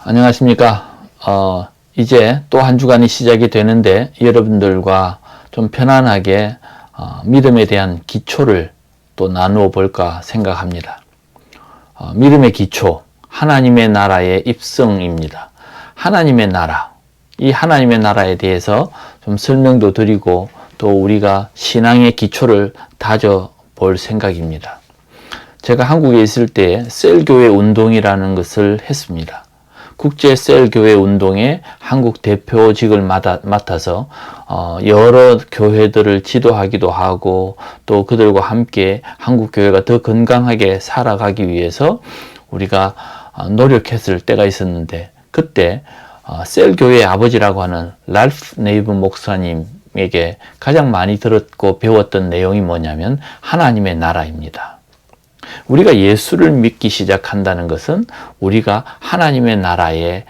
안녕하십니까. 이제 또 한 주간이 시작이 되는데 여러분들과 좀 편안하게 믿음에 대한 기초를 또 나누어 볼까 생각합니다. 믿음의 기초, 하나님의 나라의 입성입니다. 하나님의 나라, 이 하나님의 나라에 대해서 좀 설명도 드리고 또 우리가 신앙의 기초를 다져 볼 생각입니다. 제가 한국에 있을 때 셀교회 운동이라는 것을 했습니다. 국제 셀교회 운동의 한국 대표직을 맡아서 여러 교회들을 지도하기도 하고 또 그들과 함께 한국 교회가 더 건강하게 살아가기 위해서 우리가 노력했을 때가 있었는데, 그때 셀교회의 아버지라고 하는 랄프 네이븐 목사님에게 가장 많이 들었고 배웠던 내용이 뭐냐면 하나님의 나라입니다. 우리가 예수를 믿기 시작한다는 것은 우리가 하나님의 나라에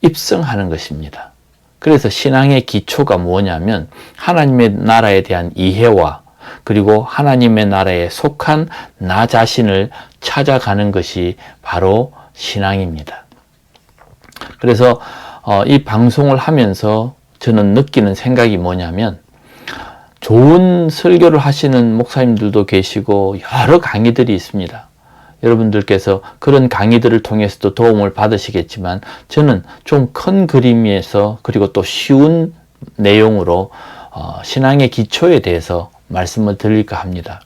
입성하는 것입니다. 그래서 신앙의 기초가 뭐냐면 하나님의 나라에 대한 이해와 그리고 하나님의 나라에 속한 나 자신을 찾아가는 것이 바로 신앙입니다. 그래서 이 방송을 하면서 저는 느끼는 생각이 뭐냐면, 좋은 설교를 하시는 목사님들도 계시고 여러 강의들이 있습니다. 여러분들께서 그런 강의들을 통해서도 도움을 받으시겠지만, 저는 좀 큰 그림에서 그리고 또 쉬운 내용으로 신앙의 기초에 대해서 말씀을 드릴까 합니다.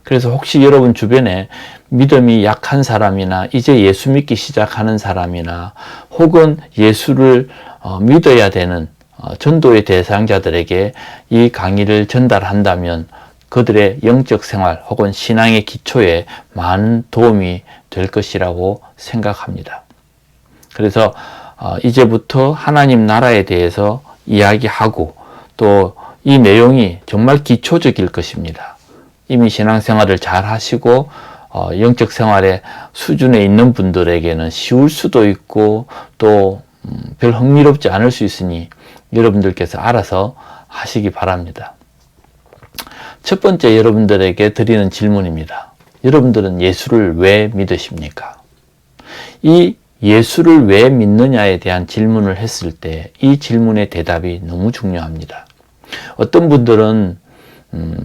그래서 혹시 여러분 주변에 믿음이 약한 사람이나 이제 예수 믿기 시작하는 사람이나 혹은 예수를 믿어야 되는 전도의 대상자들에게 이 강의를 전달한다면 그들의 영적 생활 혹은 신앙의 기초에 많은 도움이 될 것이라고 생각합니다. 그래서 이제부터 하나님 나라에 대해서 이야기하고 또 이 내용이 정말 기초적일 것입니다. 이미 신앙생활을 잘 하시고 영적 생활의 수준에 있는 분들에게는 쉬울 수도 있고 또 별 흥미롭지 않을 수 있으니 여러분들께서 알아서 하시기 바랍니다. 첫 번째 여러분들에게 드리는 질문입니다. 여러분들은 예수를 왜 믿으십니까? 이 예수를 왜 믿느냐에 대한 질문을 했을 때 이 질문의 대답이 너무 중요합니다. 어떤 분들은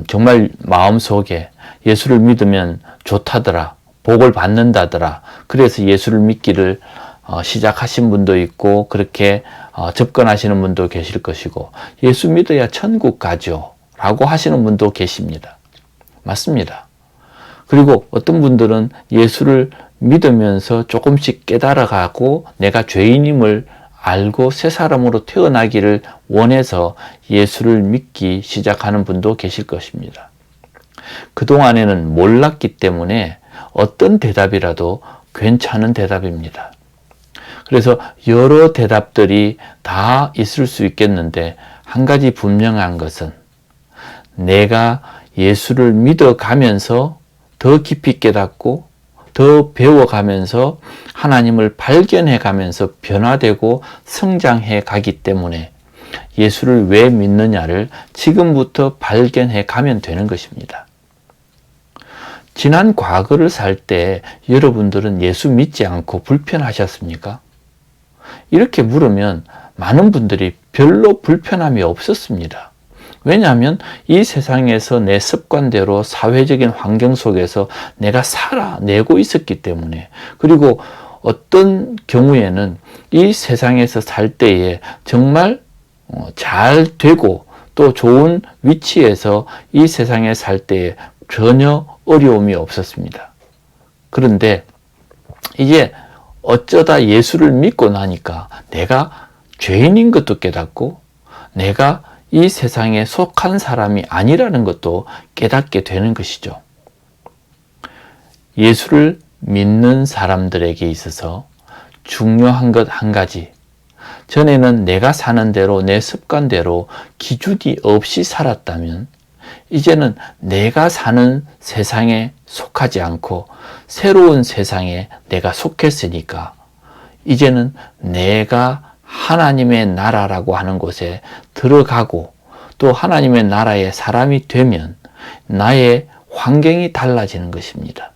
정말 마음속에 예수를 믿으면 좋다더라, 복을 받는다더라, 그래서 예수를 믿기를 시작하신 분도 있고 그렇게 접근하시는 분도 계실 것이고, 예수 믿어야 천국 가죠 라고 하시는 분도 계십니다. 맞습니다. 그리고 어떤 분들은 예수를 믿으면서 조금씩 깨달아가고 내가 죄인임을 알고 새 사람으로 태어나기를 원해서 예수를 믿기 시작하는 분도 계실 것입니다. 그동안에는 몰랐기 때문에 어떤 대답이라도 괜찮은 대답입니다. 그래서 여러 대답들이 다 있을 수 있겠는데, 한 가지 분명한 것은 내가 예수를 믿어가면서 더 깊이 깨닫고 더 배워가면서 하나님을 발견해가면서 변화되고 성장해 가기 때문에 예수를 왜 믿느냐를 지금부터 발견해 가면 되는 것입니다. 지난 과거를 살 때 여러분들은 예수 믿지 않고 불편하셨습니까? 이렇게 물으면 많은 분들이 별로 불편함이 없었습니다. 왜냐하면 이 세상에서 내 습관대로 사회적인 환경 속에서 내가 살아내고 있었기 때문에, 그리고 어떤 경우에는 이 세상에서 살 때에 정말 잘 되고 또 좋은 위치에서 이 세상에 살 때에 전혀 어려움이 없었습니다. 그런데 이제 어쩌다 예수를 믿고 나니까 내가 죄인인 것도 깨닫고 내가 이 세상에 속한 사람이 아니라는 것도 깨닫게 되는 것이죠. 예수를 믿는 사람들에게 있어서 중요한 것 한 가지, 전에는 내가 사는 대로 내 습관대로 기준이 없이 살았다면 이제는 내가 사는 세상에 속하지 않고 새로운 세상에 내가 속했으니까 이제는 내가 하나님의 나라라고 하는 곳에 들어가고 또 하나님의 나라의 사람이 되면 나의 환경이 달라지는 것입니다.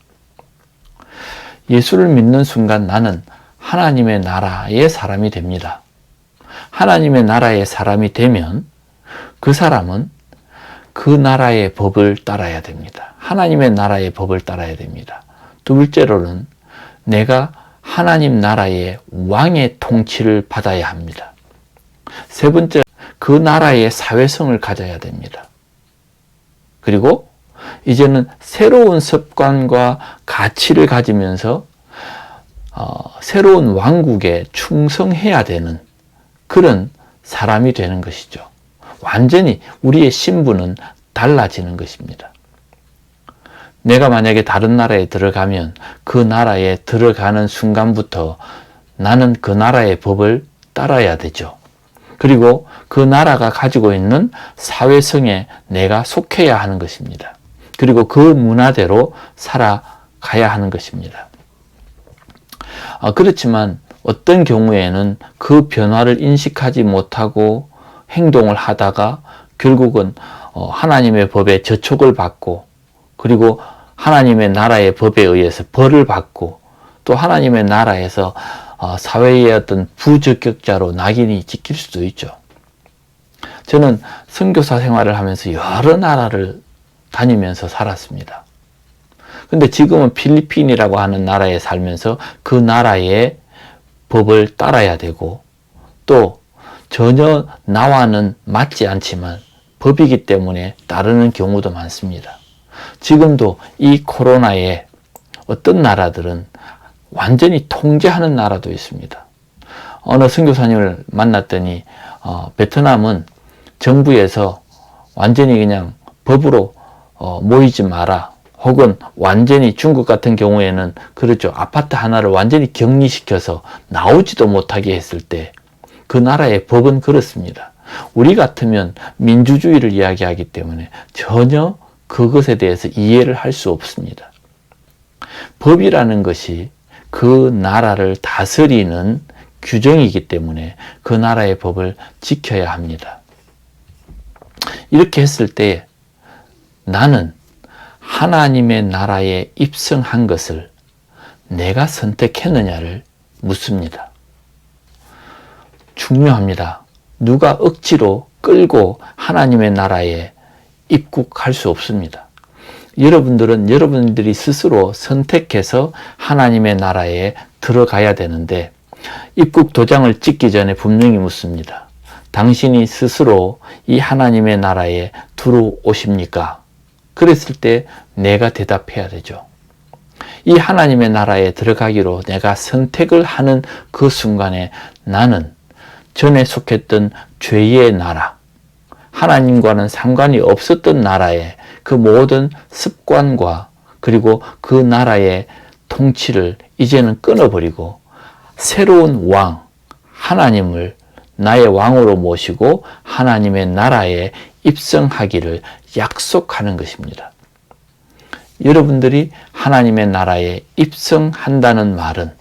예수를 믿는 순간 나는 하나님의 나라의 사람이 됩니다. 하나님의 나라의 사람이 되면 그 사람은 그 나라의 법을 따라야 됩니다. 하나님의 나라의 법을 따라야 됩니다. 두 번째로는 내가 하나님 나라의 왕의 통치를 받아야 합니다. 세 번째, 그 나라의 사회성을 가져야 됩니다. 그리고 이제는 새로운 습관과 가치를 가지면서 새로운 왕국에 충성해야 되는 그런 사람이 되는 것이죠. 완전히 우리의 신분은 달라지는 것입니다. 내가 만약에 다른 나라에 들어가면 그 나라에 들어가는 순간부터 나는 그 나라의 법을 따라야 되죠. 그리고 그 나라가 가지고 있는 사회성에 내가 속해야 하는 것입니다. 그리고 그 문화대로 살아가야 하는 것입니다. 그렇지만 어떤 경우에는 그 변화를 인식하지 못하고 행동을 하다가 결국은 하나님의 법에 저촉을 받고 그리고 하나님의 나라의 법에 의해서 벌을 받고 또 하나님의 나라에서 사회의 어떤 부적격자로 낙인이 찍힐 수도 있죠. 저는 선교사 생활을 하면서 여러 나라를 다니면서 살았습니다. 근데 지금은 필리핀이라고 하는 나라에 살면서 그 나라의 법을 따라야 되고 또 전혀 나와는 맞지 않지만 법이기 때문에 따르는 경우도 많습니다. 지금도 이 코로나에 어떤 나라들은 완전히 통제하는 나라도 있습니다. 어느 선교사님을 만났더니 베트남은 정부에서 완전히 그냥 법으로 모이지 마라 혹은 완전히 중국 같은 경우에는 그렇죠. 아파트 하나를 완전히 격리시켜서 나오지도 못하게 했을 때 그 나라의 법은 그렇습니다. 우리 같으면 민주주의를 이야기하기 때문에 전혀 그것에 대해서 이해를 할 수 없습니다. 법이라는 것이 그 나라를 다스리는 규정이기 때문에 그 나라의 법을 지켜야 합니다. 이렇게 했을 때 나는 하나님의 나라에 입성한 것을 내가 선택했느냐를 묻습니다. 중요합니다. 누가 억지로 끌고 하나님의 나라에 입국할 수 없습니다. 여러분들은 여러분들이 스스로 선택해서 하나님의 나라에 들어가야 되는데 입국 도장을 찍기 전에 분명히 묻습니다. 당신이 스스로 이 하나님의 나라에 들어오십니까? 그랬을 때 내가 대답해야 되죠. 이 하나님의 나라에 들어가기로 내가 선택을 하는 그 순간에 나는 전에 속했던 죄의 나라, 하나님과는 상관이 없었던 나라의 그 모든 습관과 그리고 그 나라의 통치를 이제는 끊어버리고 새로운 왕, 하나님을 나의 왕으로 모시고 하나님의 나라에 입성하기를 약속하는 것입니다. 여러분들이 하나님의 나라에 입성한다는 말은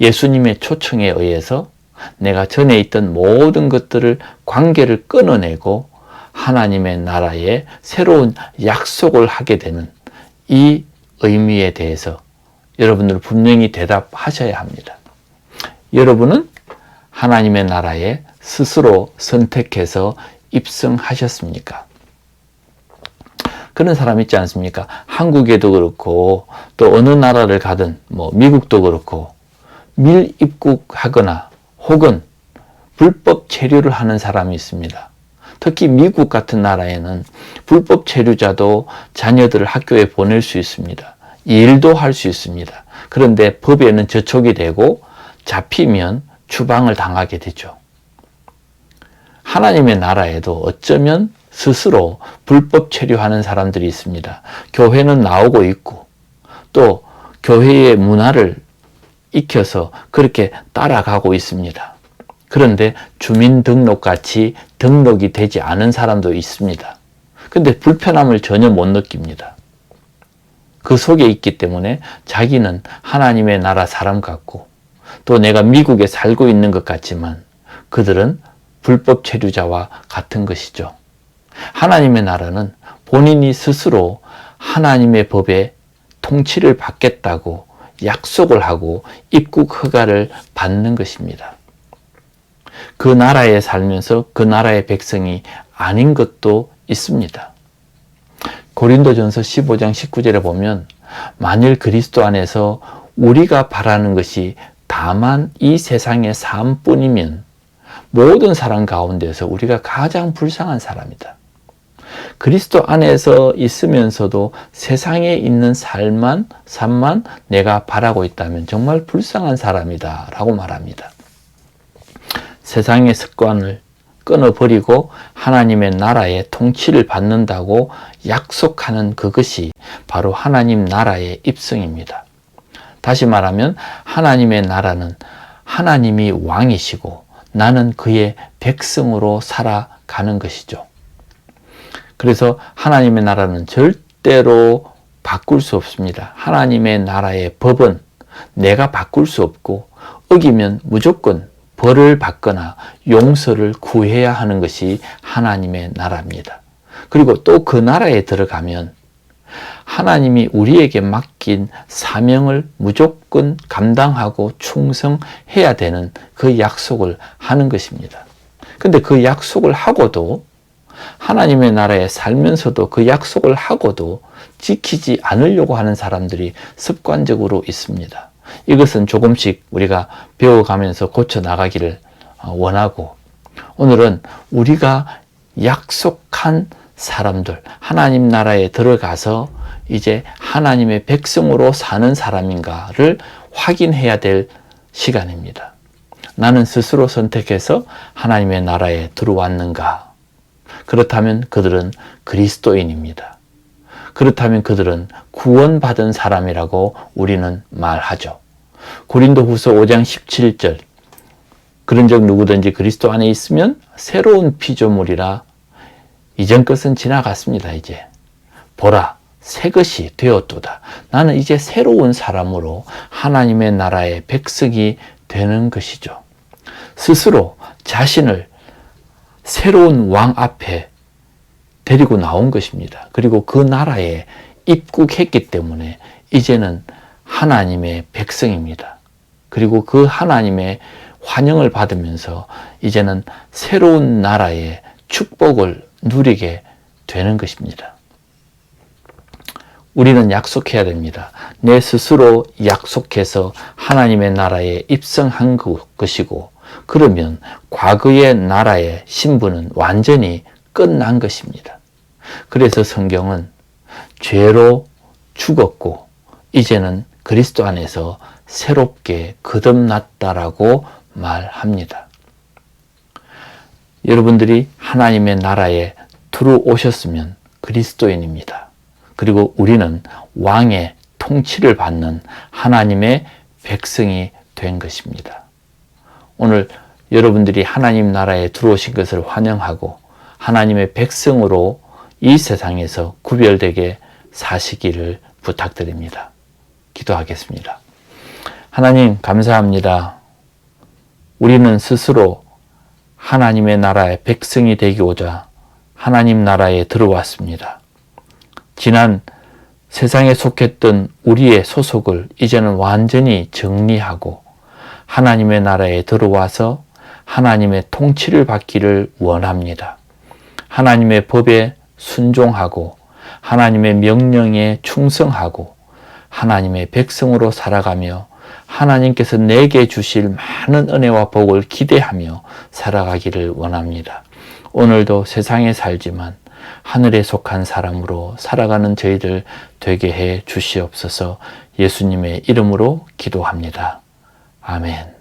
예수님의 초청에 의해서 내가 전에 있던 모든 것들을 관계를 끊어내고 하나님의 나라에 새로운 약속을 하게 되는 이 의미에 대해서 여러분들 분명히 대답하셔야 합니다. 여러분은 하나님의 나라에 스스로 선택해서 입성하셨습니까? 그런 사람 있지 않습니까? 한국에도 그렇고 또 어느 나라를 가든 미국도 그렇고 밀입국하거나 혹은 불법 체류를 하는 사람이 있습니다. 특히 미국 같은 나라에는 불법 체류자도 자녀들을 학교에 보낼 수 있습니다. 일도 할 수 있습니다. 그런데 법에는 저촉이 되고 잡히면 추방을 당하게 되죠. 하나님의 나라에도 어쩌면 스스로 불법 체류하는 사람들이 있습니다. 교회는 나오고 있고 또 교회의 문화를 익혀서 그렇게 따라가고 있습니다. 그런데 주민등록같이 등록이 되지 않은 사람도 있습니다. 근데 불편함을 전혀 못 느낍니다. 그 속에 있기 때문에 자기는 하나님의 나라 사람 같고 또 내가 미국에 살고 있는 것 같지만 그들은 불법 체류자와 같은 것이죠. 하나님의 나라는 본인이 스스로 하나님의 법에 통치를 받겠다고 약속을 하고 입국 허가를 받는 것입니다. 그 나라에 살면서 그 나라의 백성이 아닌 것도 있습니다. 고린도전서 15장 19절에 보면 만일 그리스도 안에서 우리가 바라는 것이 다만 이 세상의 삶뿐이면 모든 사람 가운데서 우리가 가장 불쌍한 사람이다. 그리스도 안에서 있으면서도 세상에 있는 삶만 내가 바라고 있다면 정말 불쌍한 사람이다 라고 말합니다. 세상의 습관을 끊어버리고 하나님의 나라의 통치를 받는다고 약속하는 그것이 바로 하나님 나라의 입성입니다. 다시 말하면 하나님의 나라는 하나님이 왕이시고 나는 그의 백성으로 살아가는 것이죠. 그래서 하나님의 나라는 절대로 바꿀 수 없습니다. 하나님의 나라의 법은 내가 바꿀 수 없고 어기면 무조건 벌을 받거나 용서를 구해야 하는 것이 하나님의 나라입니다. 그리고 또 그 나라에 들어가면 하나님이 우리에게 맡긴 사명을 무조건 감당하고 충성해야 되는 그 약속을 하는 것입니다. 근데 그 약속을 하고도 하나님의 나라에 살면서도 그 약속을 하고도 지키지 않으려고 하는 사람들이 습관적으로 있습니다. 이것은 조금씩 우리가 배워가면서 고쳐나가기를 원하고 오늘은 우리가 약속한 사람들, 하나님 나라에 들어가서 이제 하나님의 백성으로 사는 사람인가를 확인해야 될 시간입니다. 나는 스스로 선택해서 하나님의 나라에 들어왔는가? 그렇다면 그들은 그리스도인입니다. 그렇다면 그들은 구원받은 사람이라고 우리는 말하죠. 고린도후서 5장 17절 그런즉 누구든지 그리스도 안에 있으면 새로운 피조물이라 이전 것은 지나갔습니다. 이제 보라 새 것이 되었도다. 나는 이제 새로운 사람으로 하나님의 나라의 백성이 되는 것이죠. 스스로 자신을 새로운 왕 앞에 데리고 나온 것입니다. 그리고 그 나라에 입국했기 때문에 이제는 하나님의 백성입니다. 그리고 그 하나님의 환영을 받으면서 이제는 새로운 나라의 축복을 누리게 되는 것입니다. 우리는 약속해야 됩니다. 내 스스로 약속해서 하나님의 나라에 입성한 것이고 그러면 과거의 나라의 신분은 완전히 끝난 것입니다. 그래서 성경은 죄로 죽었고 이제는 그리스도 안에서 새롭게 거듭났다라고 말합니다. 여러분들이 하나님의 나라에 들어오셨으면 그리스도인입니다. 그리고 우리는 왕의 통치를 받는 하나님의 백성이 된 것입니다. 오늘 여러분들이 하나님 나라에 들어오신 것을 환영하고 하나님의 백성으로 이 세상에서 구별되게 사시기를 부탁드립니다. 기도하겠습니다. 하나님 감사합니다. 우리는 스스로 하나님의 나라의 백성이 되고자 하나님 나라에 들어왔습니다. 지난 세상에 속했던 우리의 소속을 이제는 완전히 정리하고 하나님의 나라에 들어와서 하나님의 통치를 받기를 원합니다. 하나님의 법에 순종하고 하나님의 명령에 충성하고 하나님의 백성으로 살아가며 하나님께서 내게 주실 많은 은혜와 복을 기대하며 살아가기를 원합니다. 오늘도 세상에 살지만 하늘에 속한 사람으로 살아가는 저희들 되게 해 주시옵소서. 예수님의 이름으로 기도합니다. 아멘.